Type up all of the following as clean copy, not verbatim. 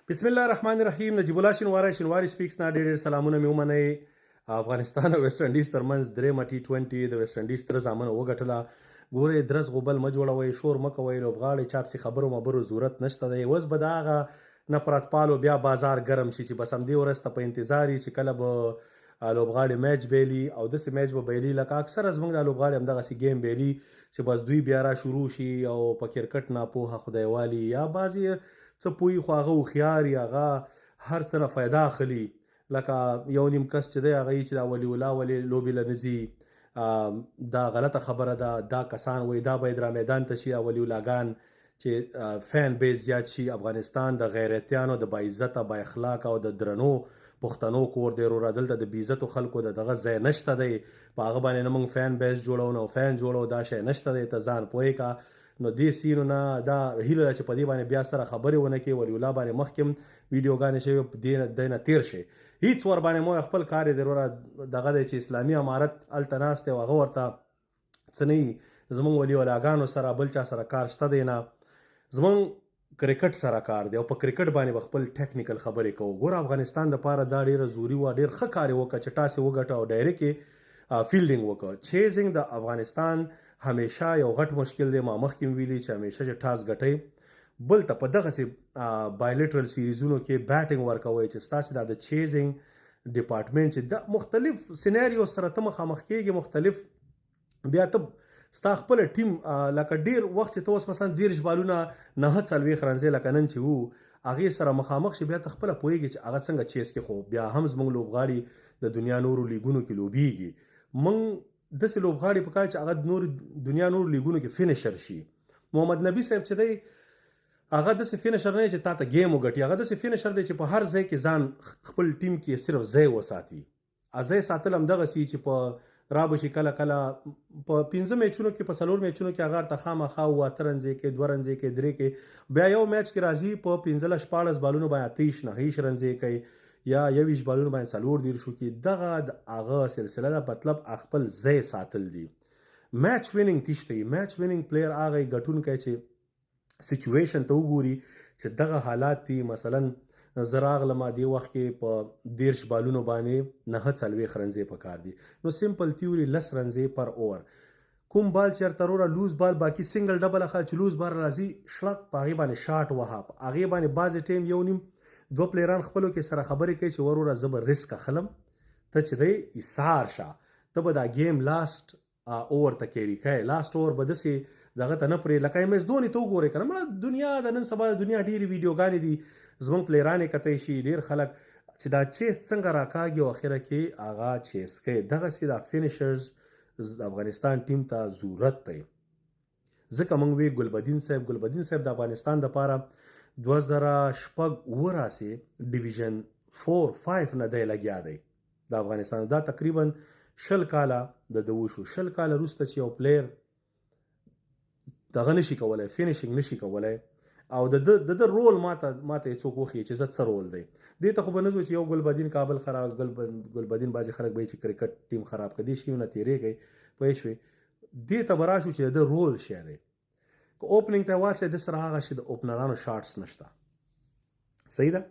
بسم الله الرحمن الرحیم. نجیب الله شینواری سپیکس نه ډېر سلامونه مې ومنئ. افغانستان او ویسټ انډیز ترمنځ درېیمه T20 د ویسټ انډیز تره زامنه وګټله. ګورئ درز غوبل مه جوړوئ، شور مه کوئ، لوبغاړي چاپسې خبرو مبرو ضرورت نشته دی. اوس به د هغه نفرت پالو بیا بازار ګرم شي چې بس همدې ورځ ته په انتظار یي چې کله به لوبغاړي میچ بیلي او داسې میچ به بیلي لکه اکثره زموږ دا لوبغاړي همدغسې گیم بیلي چې بس دوی بیا را شروع شي او په کرکټ ناپوهه خدایوالي یا بعضې څه پوهي خو هغه هوښیار یي، هغه هر څه نه فایده اخلي. لکه یو نیم کس چې دی هغه یي چې دا ولي الله ولې لوبې له نه ځي. دا غلطه خبره ده. دا کسان وایي دا باید را میدان ته شي او ولي اللهګان چې فین بیس زیات شي. افغانستان د غیرتیانو د باعزته با اخلاقه او د درنو پښتنو کور دی. وروره دلته د بېعزتو خلکو د دغه ځای نشته دی. په هغه باندې نه موږ فین بیس جوړو نه فین جوړو، دا شی نشته دی. ته ځان پوهې کا. نو دې سینو نه دا هیله ده چې په دې باندې بیا سره خبرې ونه کړي. ولی الله باندې مخکې ویډیوګانې شوې دی نه تیر شي. هیڅ ور باندې مو خپل کار یې وروره دغه دی چې اسلامي امارت هلته ناست دی او هغه ورته څه نه وي. زموږ ولي ولاګانو سره بل چا سره کار شته دی نه، زموږ کرکټ سره کار دی او په کرکټ باندې به خپل ټیکنیکل خبرې کوو. ګوره افغانستان دپاره دا ډېره زوري وه، ډېر ښه کار یې وکړه چې ټاس یې وګټه او ډایرکټ یې فیلډینګ وکړه. چیزینګ د افغانستان همیشه یو غټ مشکل دی. ما مخکې ویلي چې همیشه چې ټاس ګټئ بل ته په دغسې بایلیټرل سیریزونو کې بیټینګ ورکوئ چې ستاسې دا د چیزینګ ډپارټمنټ چې د مختلف سیناریو سره ته مخامخ کېږي، مختلف بیا ته ستا خپل ټیم لکه ډیر وخت چې ته اوس مثلا 30 بالونه 9 رنځې لکه نن چې وو هغې سره مخامخ شي، بیا ته خپله پوهېږي چې هغه څنګه چیز کې. خو بیا هم زموږ لوبغاړي د دنیا نورو لیګونو کې لوبیږي. موږ داسې لوبغاړي پکار چې هغه نور دنیا نورو لیګونو کې فینیشر شي. محمد نبي صاحب چې دی هغه داسې فینیشر نه چې تا ته گیم وګټي، هغه داسې فینیشر دی چې په هر ځای کې ځان خپل ټیم کې صرف ځای وساتي. ځای ساتل همدغسې چې په رابشي کله کله په 5 میچونو کې په 4 میچونو کې هغه ته خامخا 8 رنځې کې 2 رنځې کې 3 کې بیا یو میچ کې راځي په 15-14 بالونو باندې 23 رنځې کوي یا 21 بالونو باندې 4 شو کې. دغه د هغه سلسله ده، مطلب خپل ځای ساتل دي. میچ وینینګ تشته. میچ وینینګ پلیر هغه ګټونکی چې سچویشن ته وګوري چې دغه حالات دي. مثلا زه راغلم دې وخت کې په 13 بالونو باندې 49 رنځې پکار دي. نو سمپل تیوري 10 رنځې پر اوور. کوم بال چې ارته وروره لوز بال باقي سنگل ډبل اخا چې لوز بال راځي شلک په هغې باندې شاټ وهه. په هغې باندې بعضې ټیم یو نیم 2 پلیران خپلو کې سره خبرې کوي چې وروره زه به ریسک اخلم، ته چې دی ایثار شه، ته به دا گیم لاست اوور ته کیری کوي. لاست اوور به داسې دغه ته نه پرې لکه MS دوني ته وګورئ که نه مړه دنیا د نن سبا د دنیا ډېرې ویډیوګانې دي زموږ پلیران یې کتی شي. ډېر خلک چې دا چیس څنګه راکاږي او اخره کې هغه چیس کوي. دغسې دا فینیشرز د افغانستان ټیم ته ضرورت دی. ځکه موږ وی ګلبدین صاحب د افغانستان دپاره 2006 راسې ډیویژن 4-5 نه دی لګیا دی د افغانستان. دا تقریبا 20 کاله د وشو. 20 کاله وروسته چې یو پلیر دغه نشي کولی، فینیشینګ نشي کولی او د رول ماته یې څوک وښیي چې زه څه رول دی. دې ته خو به نه ځو چې یو ګلبدین کابل خراب ګلبدین بعضې خلک به یې چې کرکټ ټیم خراب کړي دې شیونه تېرېږئ پوه شوې. دې ته به راشو چې د رول شی دی. که اوپننګ ته واچئ د سره هغه شي د اوپنرانو شاټس نشته. صحیح ده.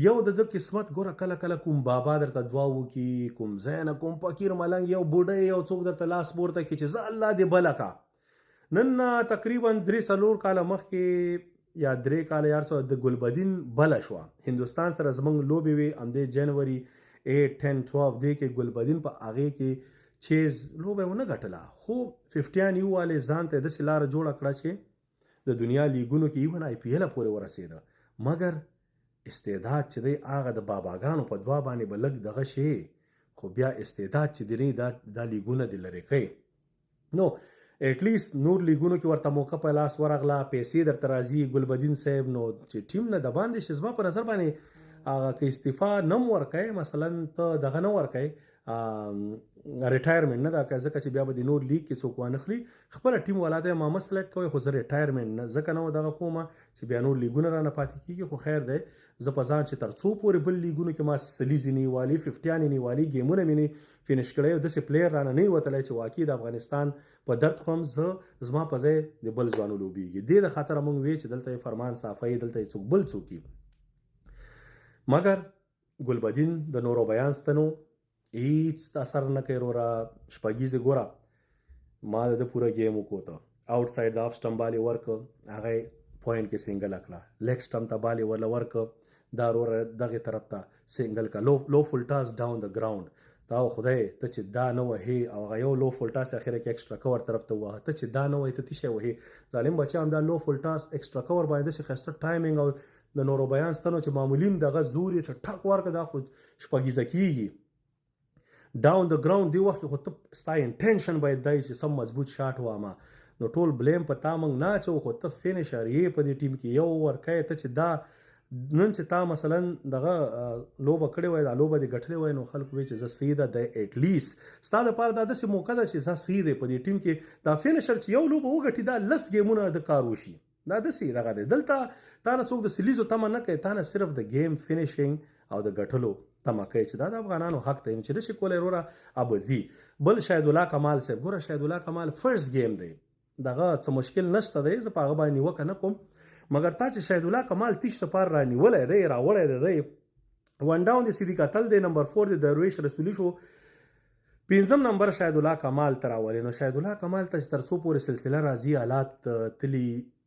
یو د قسمت ګوره کله کله کوم بابا درته دعا وکړي، کوم ځای نه کوم فقیر ملنګ یو بوډۍ یو څوک درته لاس پورته کړي چې زه الله دې بله کا. نن تقریبا 3-4 کاله مخکې یا 3 کاله یار څه د ګلبدین بله شوه. هندوستان سره زموږ لوبې وې همدې جنوري 8-10-12 دې کې ګلبدین په هغې کې چیز لوبه ونه ګټله، خو 50 یو والې ځان ته داسې لاره جوړه کړه چې د دنیا لیګونو کې ایون IPL پورې ورسېده. مګر استعداد چې دی هغه د باباګانو په دعا باندې به لږ دغه شي، خو بیا استعداد چې دی دا لیګونه دې لرې کوي. نو ایټلیست نور لیګونو کې ورته موقع په لاس ورغله، پیسې درته راځي. ګلبدین صاحب نو چې ټیم نه د باندې شي زما په نظر باندې هغه که استعفا نه م ورکوي، مثلا ته دغه نه ورکوي ریټایرمنټ نه دا که ځکه چې بیا به د نور لیګ کې څوک وانخلي خپله ټیم والا ته مامه سلیکټ کوئ. خو زه ریټایرمنټ نه ځکه نه دغه کومه چې بیا نور لیګونه رانه پاتې کېږي. خو خیر دی زه په ځان چې تر څو پورې بل لیګونو کې ما سلیزې نیوالي 50 نیوالي گیمونه مې نه فینش کړی او داسې پلیر رانه نه وتلی چې واقعي د افغانستان په درد خورم زه زما په ځای د بل ځوانو لوبیږي. دې د خاطره موږ وی چې دلته یې فرمان صافی دلته یې څوک بل څوک مګر ګلبدین د نورو بیان ستنو هیڅ اثر نه کوي وروره شپږیزې ګوره ما د پوره گیم وکوته آوټ ساید د اف سټم بالې ورکه هغه پوینټ کې سنگل کړه لیګ سټم ته بالې ولا ورکه دا وروره دغه طرف ته سنگل کا لو فول ټاس ډاون د ګراوند دا خدای ته چې دا نه وهې او هغه یو لو فول ټاس اخره کې ایکسټرا کور طرف ته وهه ته چې دا نه وهې ته تشه وهې ظالم بچی هم دا لو فول ټاس ایکسټرا کور باید داسې ښایسته ټایمینګ او د نورو بیان ستنو چې معمولین دغه زور یې څه ټک ورکړه دا خو شپږیزه کېږي ډاون د ګراوند دی وخت خو ته ستا انټینشن باید دی چې سم مضبوط شاټ وامه نو ټول بلیم په تا موږ نه اچو خو ته فینیشر یې په دې ټیم کې یو ورکوې ته چې دا نن چې تا مثلا دغه لوبه کړې وای دا لوبه دې ګټلې وای نو خلکو وایي چې زه صحیح ده د ایټلیست ستا دپاره دا داسې موقع ده چې زه صحیح دی په دې ټیم کې دا فینیشر چې یو لوبه وګټي دا لس ګیمونه د کار وشي دا داسې دغه دی دلته تا نه څوک د سلیزو تمه نه کوي تا نه صرف د گیم فینیشنګ او د ګټلو تمه کوي چې دا د افغانانو حق دی چې نشي کولی وروره ابزي بل شاهد الله کمال صاحب ګوره شاهد الله کمال فرست گیم دی دغه څه مشکل نشته دی زه په هغه باندې نیوکه نه کوم مګر تا چې شاهد الله کمال تیش ته پار را نیولی دی راوړی دی ون ډاون د صدیق اتل دی نمبر 4 د درویش رسولي شو پنځم نمبر شاهد الله کمال ته راولي نو شاهد الله کمال ته چې تر څو پورې سلسله راځي حالات تلي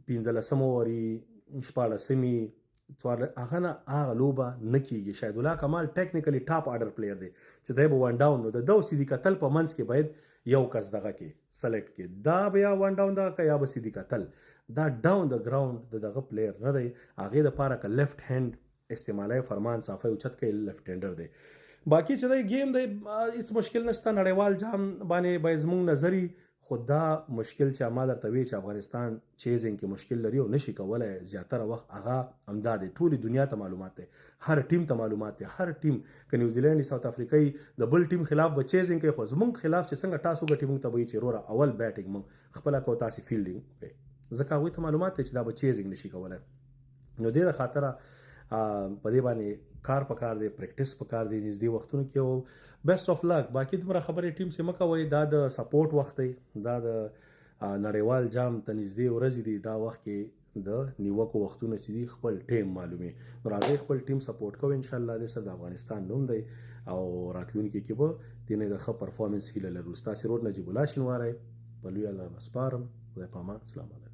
15 اوري 14 هغه نه هغه لوبه نه کیږي شاهد الله کمال ټیکنیکلی ټاپ آرډر پلیر دی چې دی به ون ډاون نو د دو صدیق اتل په منځ کې باید یو کس دغه کې سلیکټ کې دا بیا ون ډاون دا که یا به صدیق اتل دا ډاون د ګراوند دغه پلیر نه دی هغې دپاره که لیفټ هینډ استعمالوي فرمان صافی اوچت کوي لیفټ هینډر دی باقي چې دی گیم دی هیڅ مشکل نشته نړیوال جام باندې باید زموږ نظري خو دا مشکل چې ما درته وی چې افغانستان چیزینګ کې مشکل لري او نشي کولی زیاتره وخت هغه همدا دی ټولې دنیا ته معلومات دی هر ټیم ته معلومات دی هر ټیم که نیوزیلینډ ساوث افریقایي د بل ټیم خلاف به چیزینګ کوي خو زموږ خلاف چې څنګه تاسو ګټي موږ ته به وایي چې وروره اول بیټینګ موږ خپله کوو تاسې فیلډینګ کوئ ځکه هغوی ته معلومات دی چې دا به چیزینګ نشي کولی نو دې د خاطره په دې باندې کار پکار دی پریکټیس پکار دی نږدې وختونو کې او بیسټ اف لک باقي دومره خبرې ټیم سې مه کوئ دا د سپورټ وخت دی دا د نړیوال جام ته نږدې ورځې دي دا وخت کې د نیوکو وختونه چې دي خپل ټیم معلومي نو راځئ خپل ټیم سپورټ کوئ انشاءالله دې سره د افغانستان نوم دی او راتلونکي کې به دې نه د ښه پرفارمنس هیله لرو ستاسې رور نجیب الله شینواری په لوی الله مسپارم خدای په امان سلام علیکم